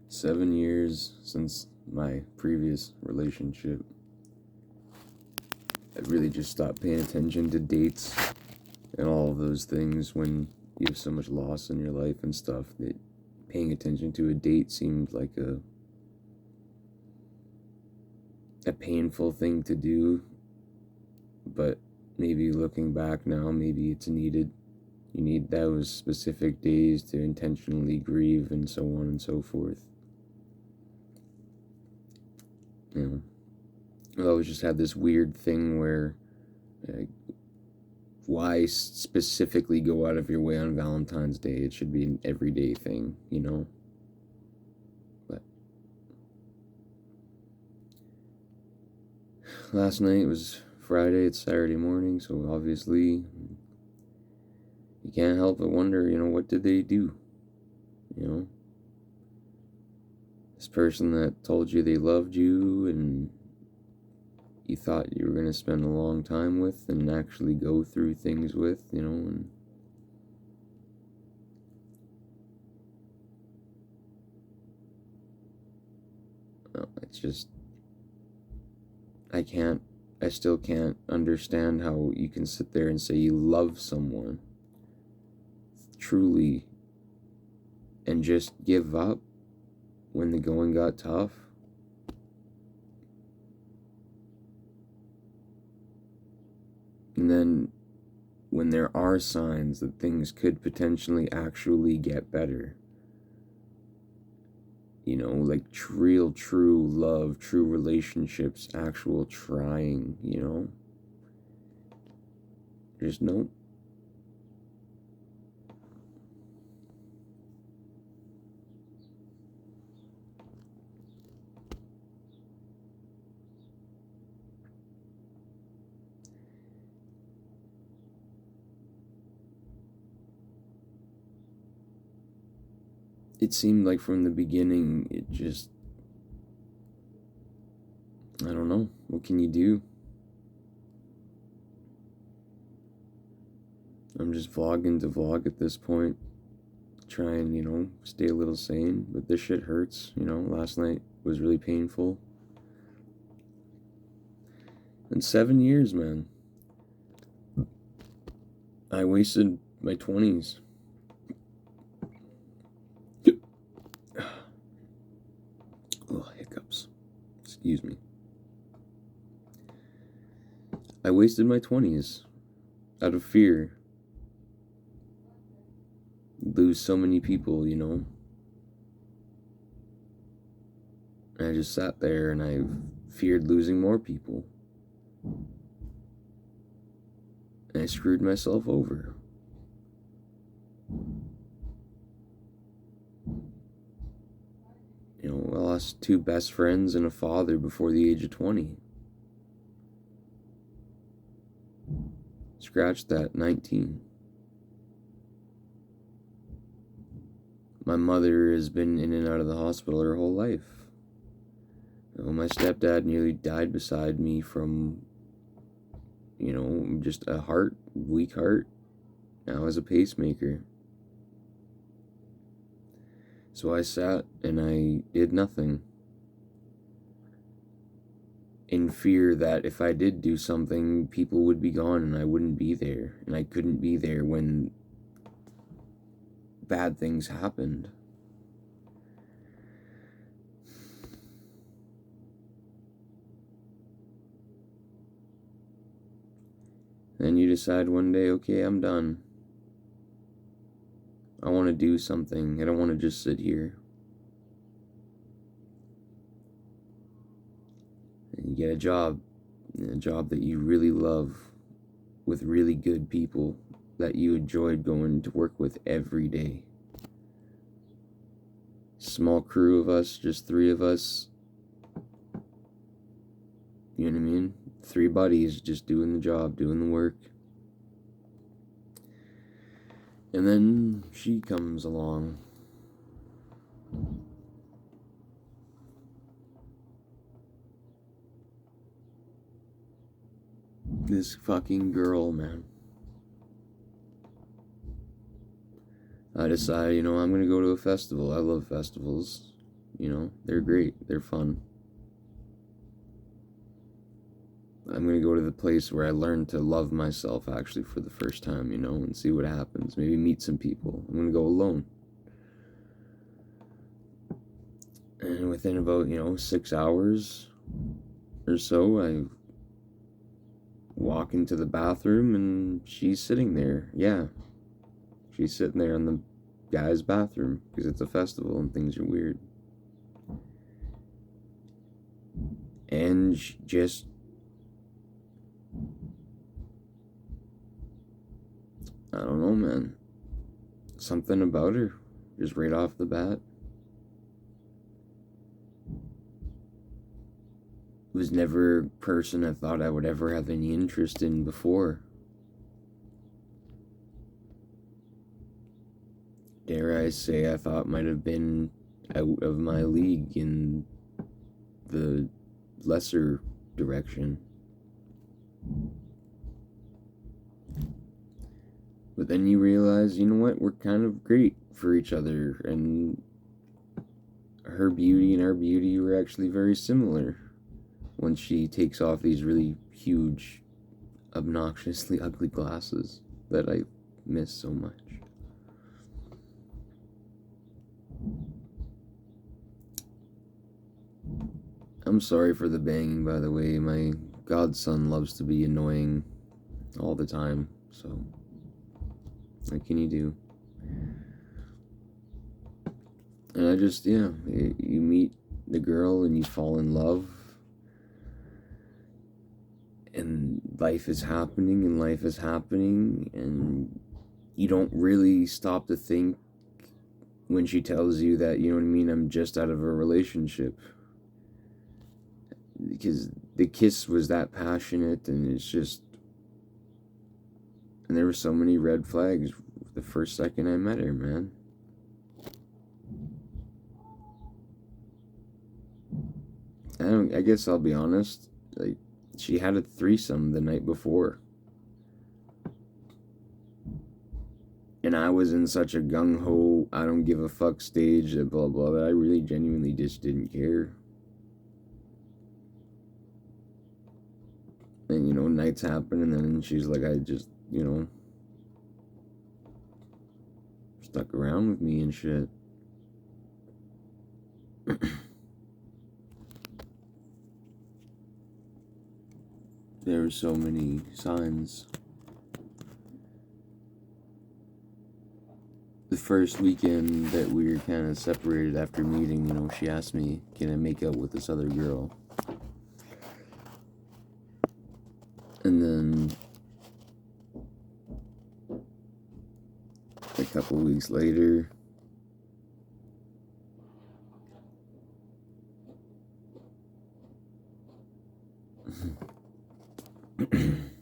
7 years since my previous relationship. I really just stopped paying attention to dates and all of those things when you have so much loss in your life and stuff that paying attention to a date seemed like a painful thing to do. But maybe looking back now, maybe it's needed. You need those specific days to intentionally grieve and so on and so forth. You know, I always just had this weird thing where why specifically go out of your way on Valentine's Day? It should be an everyday thing, you know? But last night was Friday, it's Saturday morning, so obviously you can't help but wonder, what did they do? This person that told you they loved you and you thought you were going to spend a long time with and actually go through things with, and it's just, I still can't understand how you can sit there and say you love someone truly and just give up when the going got tough. And then when there are signs that things could potentially actually get better, like real, true love, true relationships, actual trying, just nope. It seemed like from the beginning, it just, I don't know, what can you do? I'm just vlogging to vlog at this point, try and, stay a little sane, but this shit hurts, last night was really painful. And 7 years, man. I wasted my 20s. Oh, hiccups. Excuse me. I wasted my 20s out of fear. Lose so many people, and I just sat there and I feared losing more people. And I screwed myself over. I lost 2 best friends and a father before the age of 20. Scratch that, 19. My mother has been in and out of the hospital her whole life. My stepdad nearly died beside me from, just a weak heart. Now as a pacemaker. So I sat and I did nothing. In fear that if I did do something, people would be gone and I wouldn't be there. And I couldn't be there when bad things happened. Then you decide one day, okay, I'm done. I want to do something. I don't want to just sit here. And you get a job that you really love with really good people that you enjoyed going to work with every day. Small crew of us, just 3 of us. You know what I mean? 3 buddies just doing the job, doing the work. And then she comes along. This fucking girl, man. I decided, I'm gonna go to a festival. I love festivals. They're great. They're fun. I'm going to go to the place where I learn to love myself actually for the first time, and see what happens. Maybe meet some people. I'm going to go alone. And within about, 6 hours or so, I walk into the bathroom and she's sitting there. Yeah, she's sitting there in the guy's bathroom because it's a festival and things are weird. And she just, I don't know, man. Something about her, just right off the bat. Was never a person I thought I would ever have any interest in before. Dare I say, I thought might have been out of my league in the lesser direction. But then you realize, what, we're kind of great for each other, and her beauty and our beauty were actually very similar. When she takes off these really huge, obnoxiously ugly glasses that I miss so much. I'm sorry for the banging, by the way. My godson loves to be annoying all the time, so what can you do? And I just, you meet the girl and you fall in love, and life is happening, and you don't really stop to think when she tells you that, I'm just out of a relationship. Because the kiss was that passionate, and it's just, and there were so many red flags the first second I met her, man. I guess I'll be honest, like, she had a threesome the night before. And I was in such a gung-ho, I don't give a fuck stage, blah, blah, that I really genuinely just didn't care. And, nights happen, and then she's like, I just, stuck around with me and shit. There were so many signs. The first weekend that we were kind of separated after meeting, she asked me, can I make out with this other girl? And then a couple weeks later, and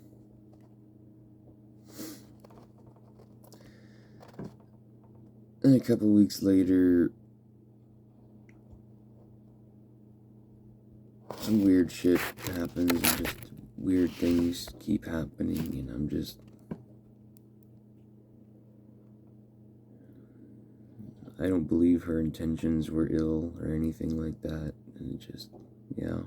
a couple weeks later, some weird shit happens, and just weird things keep happening, and I'm just, I don't believe her intentions were ill or anything like that, and it just, yeah.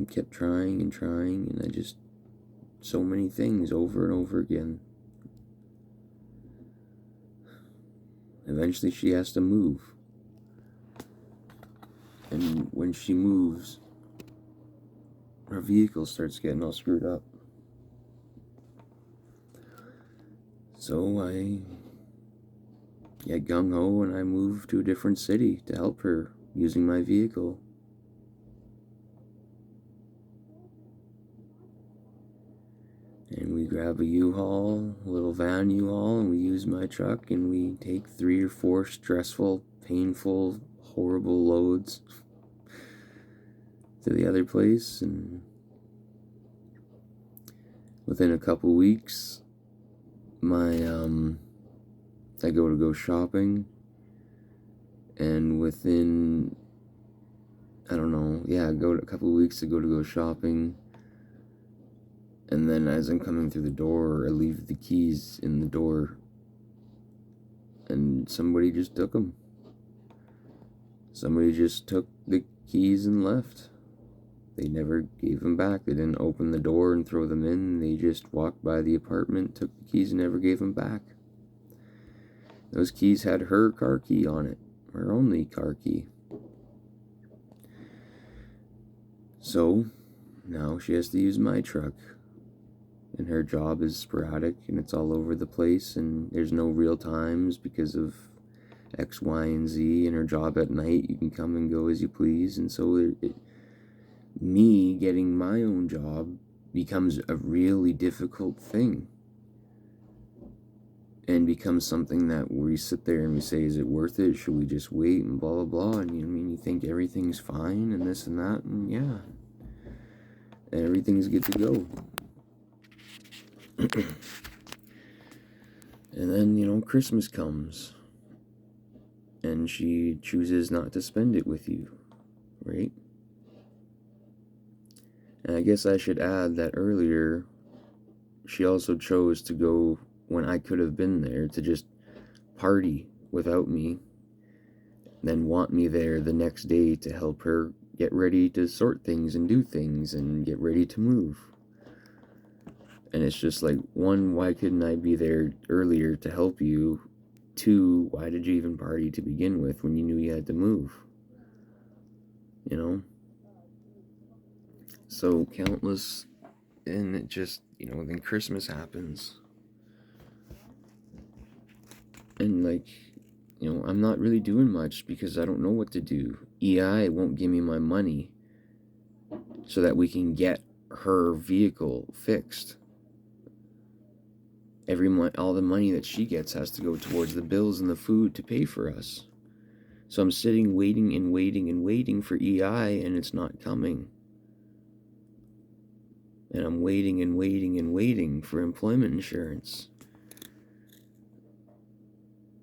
I kept trying, and I just, so many things over and over again. Eventually she has to move. And when she moves, her vehicle starts getting all screwed up. So I get gung-ho and I move to a different city to help her using my vehicle. And we grab a U-Haul, a little van U-Haul, and we use my truck, and we take 3 or 4 stressful, painful, horrible loads to the other place. And within a couple weeks, I go shopping, and within, I don't know, I go a couple weeks to go shopping. And then as I'm coming through the door, I leave the keys in the door, and somebody just took them. somebody just took the keys and left. They never gave them back. They didn't open the door and throw them in. They just walked by the apartment, took the keys, and never gave them back. Those keys had her car key on it, her only car key. So now she has to use my truck. And her job is sporadic and it's all over the place, and there's no real times because of X, Y, and Z. And her job at night, you can come and go as you please. And so me getting my own job becomes a really difficult thing, and becomes something that we sit there and we say, is it worth it? Should we just wait? And blah, blah, blah. And you think everything's fine and this and that, and yeah, everything's good to go. And then, Christmas comes, and she chooses not to spend it with you, right? And I guess I should add that earlier, she also chose to go when I could have been there to just party without me, then want me there the next day to help her get ready to sort things and do things and get ready to move. And it's just like, one, why couldn't I be there earlier to help you? Two, why did you even party to begin with when you knew you had to move? So countless, and it just, then Christmas happens. And I'm not really doing much because I don't know what to do. EI won't give me my money so that we can get her vehicle fixed. Every month, all the money that she gets has to go towards the bills and the food to pay for us. So I'm sitting waiting and waiting and waiting for EI, and it's not coming. And I'm waiting and waiting and waiting for employment insurance.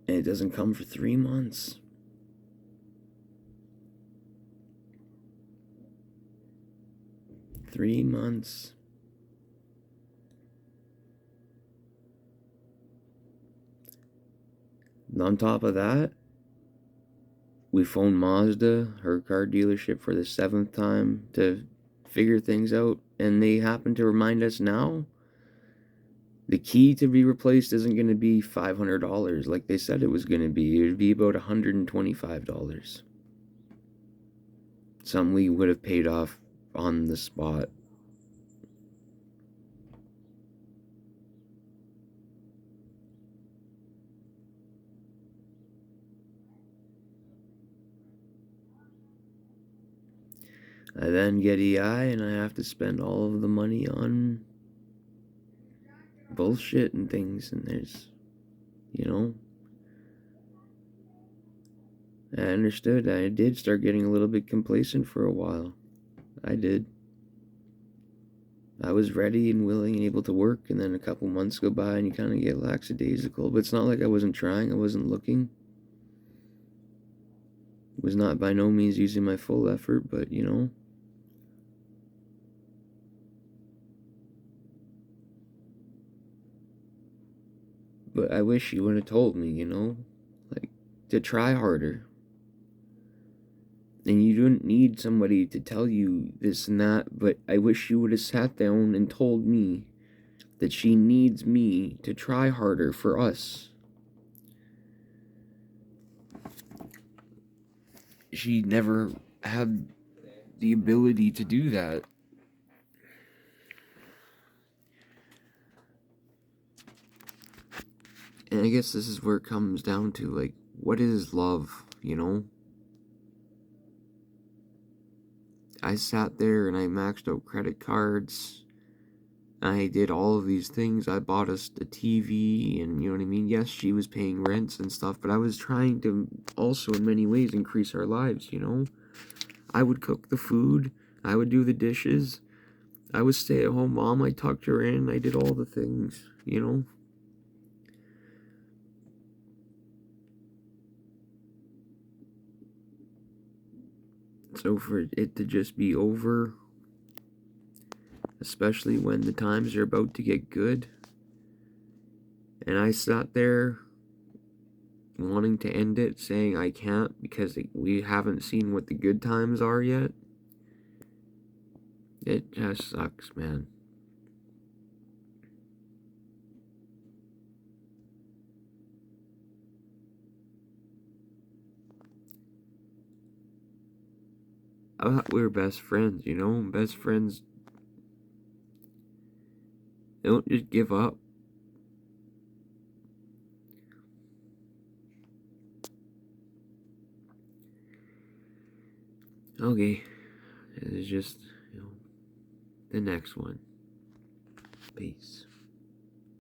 And it doesn't come for 3 months. Three months. And on top of that, we phoned Mazda, her car dealership, for the 7th time to figure things out, and they happen to remind us now the key to be replaced isn't going to be $500 like they said it was going to be. It would be about $125. Something we would have paid off on the spot. I then get EI, and I have to spend all of the money on bullshit and things, and there's, I understood. I did start getting a little bit complacent for a while. I did. I was ready and willing and able to work, and then a couple months go by and you kind of get lackadaisical. But it's not like I wasn't trying, I wasn't looking. It was not by no means using my full effort, but But I wish you would have told me, to try harder. And you don't need somebody to tell you this and that, but I wish you would have sat down and told me that she needs me to try harder for us. She never had the ability to do that. And I guess this is where it comes down to, what is love, I sat there and I maxed out credit cards. I did all of these things. I bought us a TV, and you know what I mean? Yes, she was paying rents and stuff, but I was trying to also in many ways increase our lives, I would cook the food. I would do the dishes. I was stay-at-home mom. I tucked her in. I did all the things, So for it to just be over, especially when the times are about to get good, and I sat there wanting to end it, saying I can't because we haven't seen what the good times are yet. It just sucks, man. I thought we were best friends, you know? Best friends don't just give up. Okay, it's just, the next one. Peace.